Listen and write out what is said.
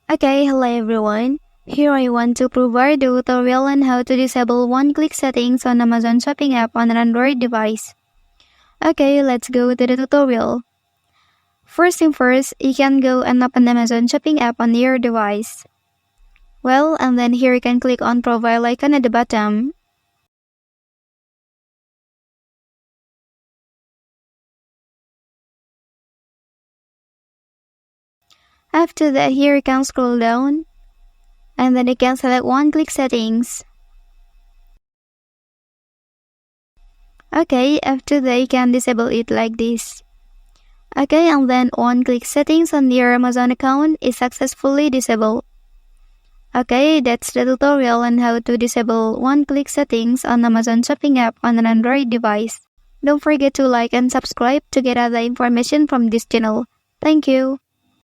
Okay, hello everyone. Here I want to provide a tutorial on how to disable one-click settings on Amazon Shopping app on an Android device. Okay, let's go to the tutorial. First thing first, you can go and open Amazon Shopping app on your device. And then here you can click on profile icon at the bottom. After that, here you can scroll down, and then you can select one-click settings. Okay, after that you can disable it like this. Okay, and then one-click settings on your Amazon account is successfully disabled. Okay, that's the tutorial on how to disable one-click settings on Amazon Shopping app on an Android device. Don't forget to like and subscribe to get other information from this channel. Thank you.